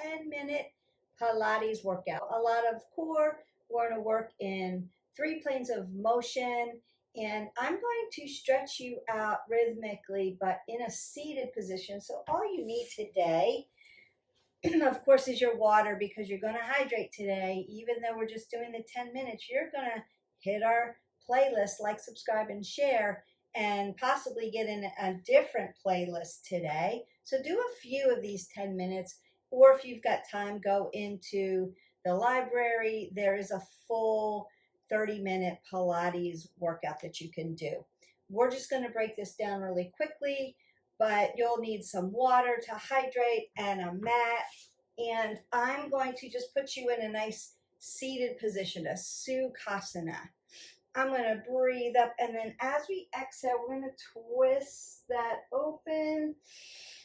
10-minute Pilates workout. A lot of core. We're going to work in 3 planes of motion, and I'm going to stretch you out rhythmically, but in a seated position. So all you need today, of course, is your water, because you're going to hydrate today. Even though we're just doing the 10 minutes, you're going to hit our playlist, like, subscribe, and share, and possibly get in a different playlist today. So do a few of these 10 minutes, or if you've got time, go into the library. There is a full 30-minute Pilates workout that you can do. We're just going to break this down really quickly, but you'll need some water to hydrate and a mat. And I'm going to just put you in a nice seated position, a Sukhasana. I'm going to breathe up, and then as we exhale, we're going to twist that open.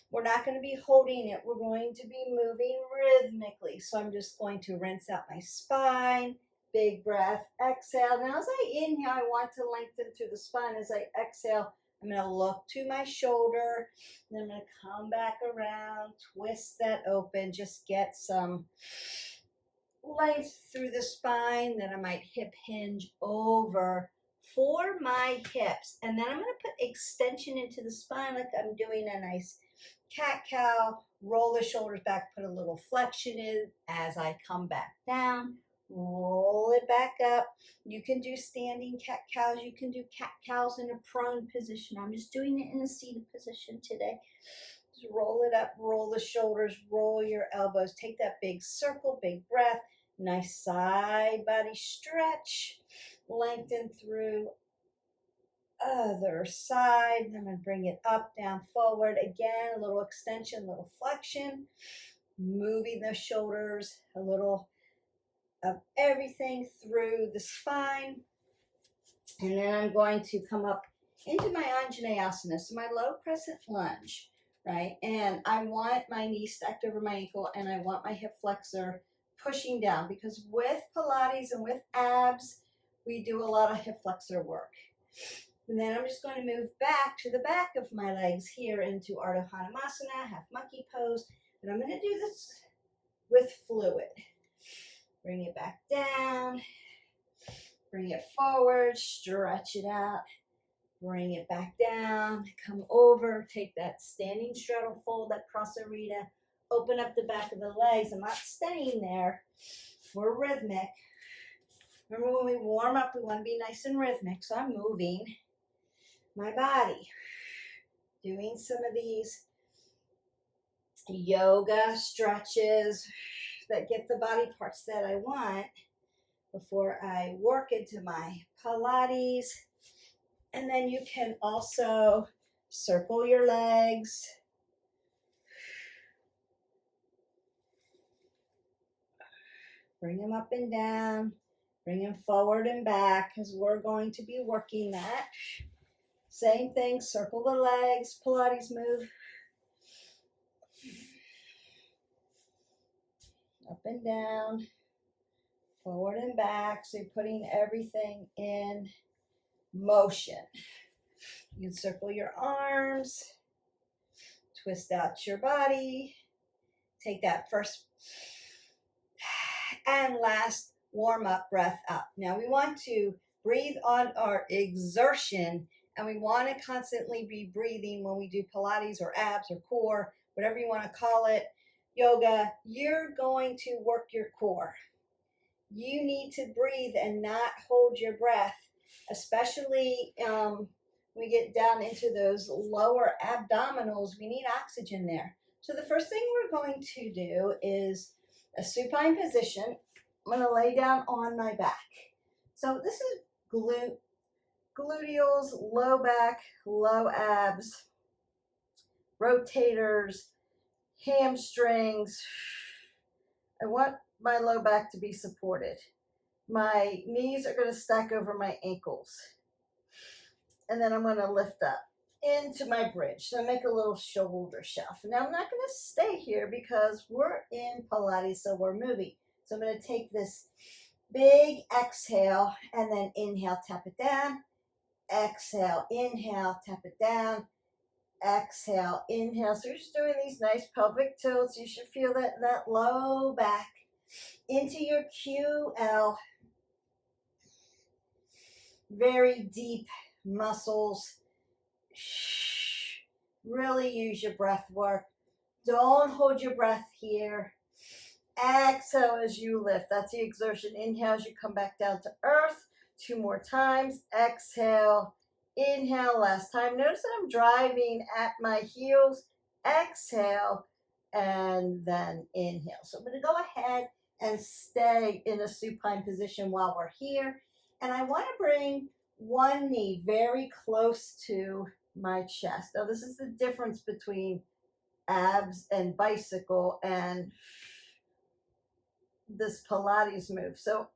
We're not going to be holding it. We're going to be moving rhythmically. So I'm just going to rinse out my spine. Big breath, exhale. Now as I inhale, I want to lengthen through the spine. As I exhale, I'm going to look to my shoulder. Then I'm going to come back around, twist that open, just get some length through the spine. Then I might hip hinge over for my hips. And then I'm going to put extension into the spine, like I'm doing a nice cat-cow. Roll the shoulders back, put a little flexion in as I come back down. Roll it back up. You can do standing cat-cows. You can do cat-cows in a prone position. I'm just doing it in a seated position today. Just roll it up, roll the shoulders, roll your elbows. Take that big circle, big breath. Nice side body stretch. Lengthen through other side. I'm going to bring it up, down, forward. Again, a little extension, a little flexion. Moving the shoulders, a little of everything through the spine. And then I'm going to come up into my Anjaneyasana, so my low crescent lunge, right? And I want my knee stacked over my ankle, and I want my hip flexor pushing down, because with Pilates and with abs, we do a lot of hip flexor work. And then I'm just going to move back to the back of my legs here into Ardha Hanumasana, half monkey pose. And I'm going to do this with fluid. Bring it back down, bring it forward, stretch it out, bring it back down, come over, take that standing straddle fold, that Prasarita, open up the back of the legs. I'm not staying there. We're rhythmic. Remember, when we warm up, we want to be nice and rhythmic. So I'm moving my body, doing some of these yoga stretches that get the body parts that I want before I work into my Pilates. And then you can also circle your legs. Bring them up and down. Bring them forward and back, because we're going to be working that. Same thing, circle the legs, Pilates move. Up and down, forward and back. So you're putting everything in motion. You can circle your arms, twist out your body. Take that first and last warm up breath up. Now we want to breathe on our exertion, and we want to constantly be breathing when we do Pilates or abs or core, whatever you want to call it. Yoga, you're going to work your core. You need to breathe and not hold your breath, especially when we get down into those lower abdominals. We need oxygen there. So the first thing we're going to do is a supine position. I'm going to lay down on my back. So this is gluteals, low back, low abs, rotators, hamstrings. I want my low back to be supported. My knees are going to stack over my ankles. And then I'm going to lift up into my bridge. So make a little shoulder shelf. Now I'm not going to stay here because we're in Pilates, so we're moving. So I'm going to take this big exhale and then inhale, tap it down. Exhale, inhale, tap it down. exhale, inhale. So you're just doing these nice pelvic tilts. You should feel that low back into your QL. Very deep muscles. Really use your breath work. Don't hold your breath here. Exhale as you lift. That's the exertion. Inhale as you come back down to earth. 2 more times. Exhale. Inhale. Last time. Notice that I'm driving at my heels. Exhale. And then inhale. So I'm going to go ahead and stay in a supine position while we're here. And I want to bring one knee very close to my chest. Now, this is the difference between abs and bicycle and this Pilates move. So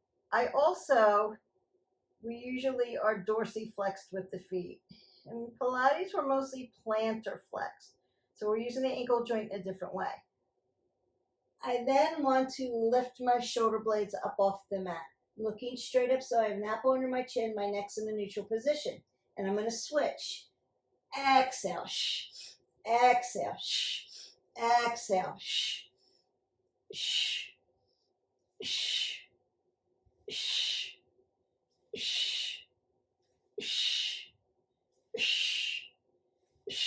we usually are dorsiflexed with the feet. In Pilates, we're mostly plantar flexed. So we're using the ankle joint in a different way. I then want to lift my shoulder blades up off the mat, looking straight up so I have an apple under my chin, my neck's in the neutral position. And I'm going to switch. Exhale, shh. Exhale, shh. Exhale, shh. Shh. Shh. Shh. Shh. Shh. Shh. Shh.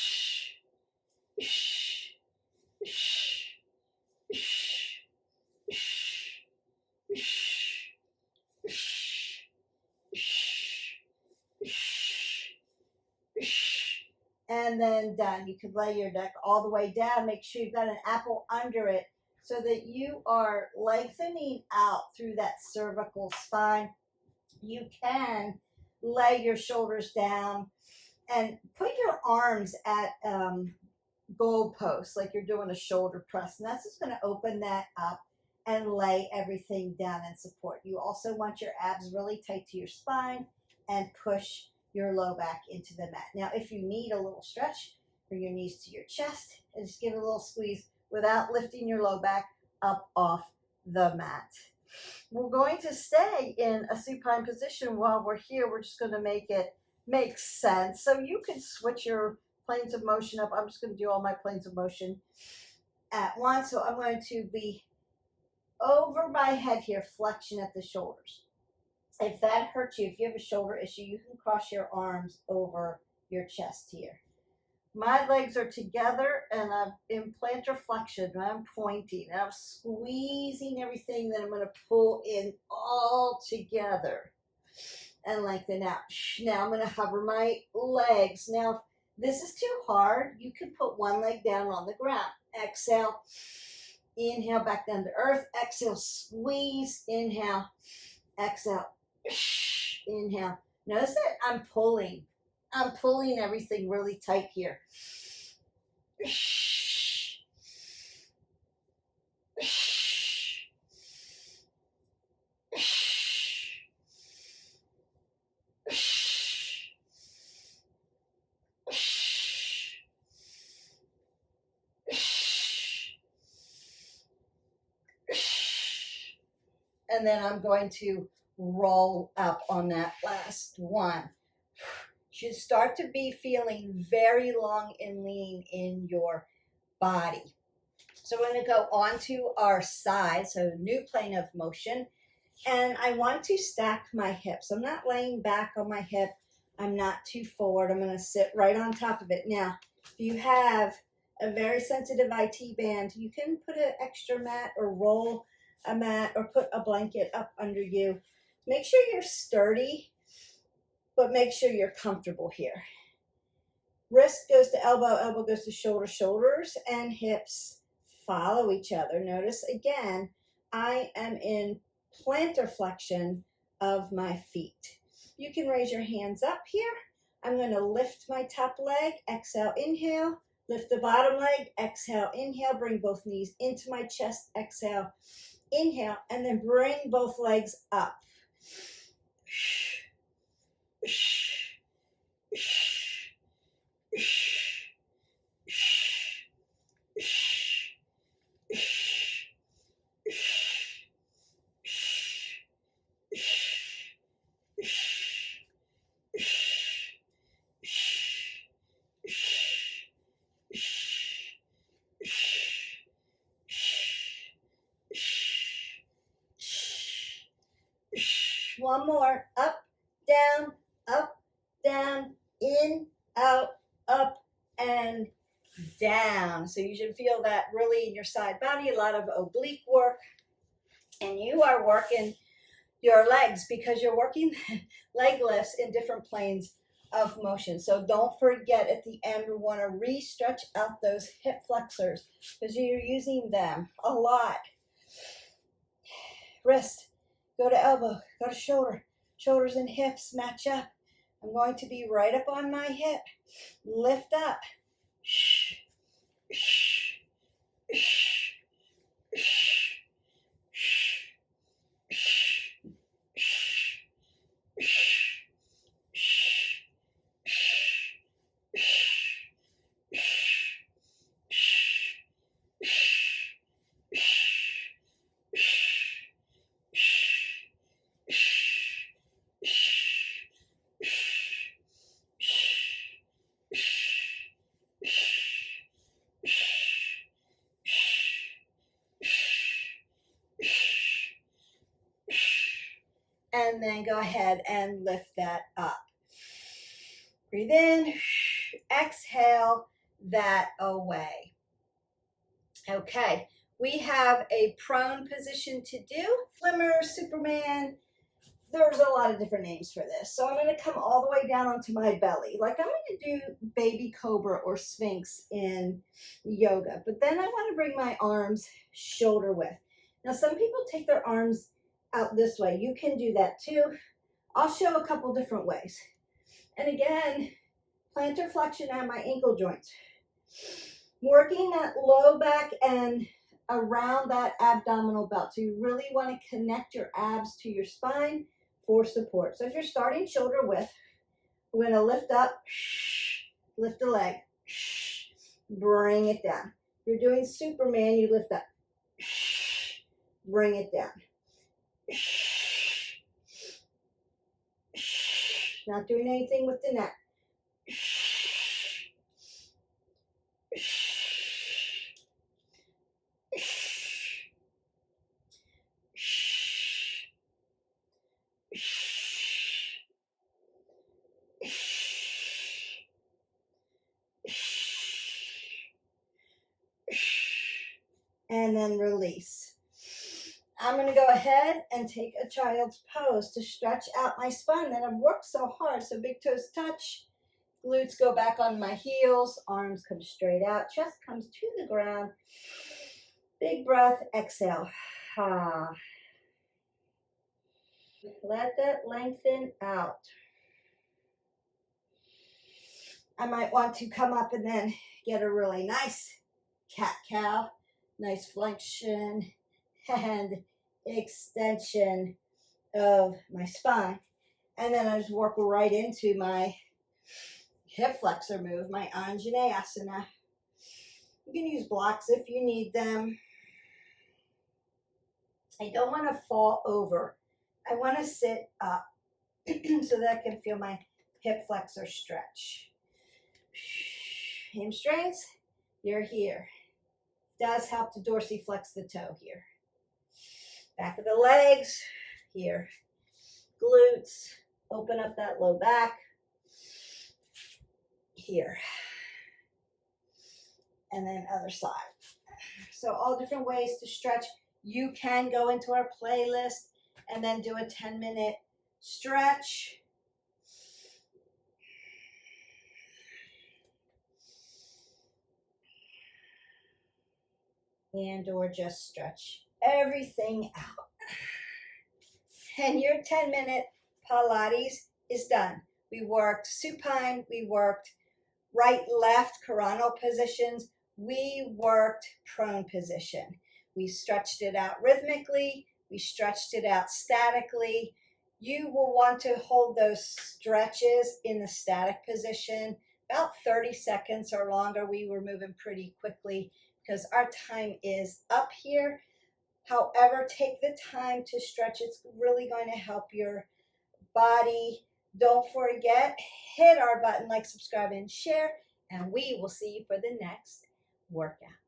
Shh. And then done. You can lay your neck all the way down. Make sure you've got an apple under it so that you are lengthening out through that cervical spine. You can lay your shoulders down and put your arms at goal posts like you're doing a shoulder press. And that's just going to open that up and lay everything down and support. You also want your abs really tight to your spine and push your low back into the mat. Now, if you need a little stretch, bring your knees to your chest and just give it a little squeeze without lifting your low back up off the mat. We're going to stay in a supine position while we're here. We're just going to make it make sense. So you can switch your planes of motion up. I'm just going to do all my planes of motion at once. So I'm going to be over my head here, flexion at the shoulders. If that hurts you, if you have a shoulder issue, you can cross your arms over your chest here. My legs are together and I'm in plantar flexion. I'm pointing. I'm squeezing everything that I'm going to pull in all together and lengthen out. Now I'm going to hover my legs. Now, if this is too hard, you can put one leg down on the ground. Exhale. Inhale back down to earth. Exhale. Squeeze. Inhale. Exhale. Inhale. Notice that I'm pulling everything really tight here. And then I'm going to roll up on that last one. Should start to be feeling very long and lean in your body. So we're going to go on to our side, so new plane of motion. And I want to stack my hips. I'm not laying back on my hip. I'm not too forward. I'm going to sit right on top of it. Now, if you have a very sensitive IT band, you can put an extra mat or roll a mat or put a blanket up under you. Make sure you're sturdy, but make sure you're comfortable here. Wrist goes to elbow, elbow goes to shoulder, shoulders and hips follow each other. Notice again, I am in plantar flexion of my feet. You can raise your hands up here. I'm going to lift my top leg, exhale, inhale, lift the bottom leg, exhale, inhale, bring both knees into my chest, exhale, inhale, and then bring both legs up. One more. Up, down, in, out, up, and down. So you should feel that really in your side body, a lot of oblique work. And you are working your legs because you're working leg lifts in different planes of motion. So don't forget at the end, we want to re-stretch out those hip flexors because you're using them a lot. Wrist, go to elbow, go to shoulder. Shoulders and hips match up. I'm going to be right up on my hip. Lift up. And then go ahead and lift that up. Breathe in, exhale that away. Okay, we have a prone position to do. Swimmer, Superman, there's a lot of different names for this. So I'm going to come all the way down onto my belly. Like I'm going to do baby cobra or sphinx in yoga. But then I want to bring my arms shoulder width. Now some people take their arms out this way. You can do that too. I'll show a couple different ways. And again, plantar flexion at my ankle joints. Working that low back and around that abdominal belt. So you really want to connect your abs to your spine for support. So if you're starting shoulder width, we're going to lift up, lift the leg, bring it down. If you're doing Superman, you lift up, bring it down. Not doing anything with the neck. And then release. I'm going to go ahead and take a child's pose to stretch out my spine that I've worked so hard. So big toes touch, glutes go back on my heels, arms come straight out, chest comes to the ground. Big breath, exhale. Let that lengthen out. I might want to come up and then get a really nice cat-cow, nice flexion and extension of my spine. And then I just work right into my hip flexor move, my Anjaneyasana. You can use blocks if you need them. I don't want to fall over. I want to sit up so that I can feel my hip flexor stretch. Hamstrings, you're here. Does help to dorsiflex the toe here. Back of the legs, here. Glutes, open up that low back, here. And then other side. So all different ways to stretch. You can go into our playlist and then do a 10-minute stretch. And or just stretch everything out. And your 10-minute Pilates is done. We worked supine, we worked right, left, coronal positions, we worked prone position. We stretched it out rhythmically, we stretched it out statically. You will want to hold those stretches in the static position about 30 seconds or longer. We were moving pretty quickly because our time is up here. However, take the time to stretch. It's really going to help your body. Don't forget, hit our button, like, subscribe, and share, and we will see you for the next workout.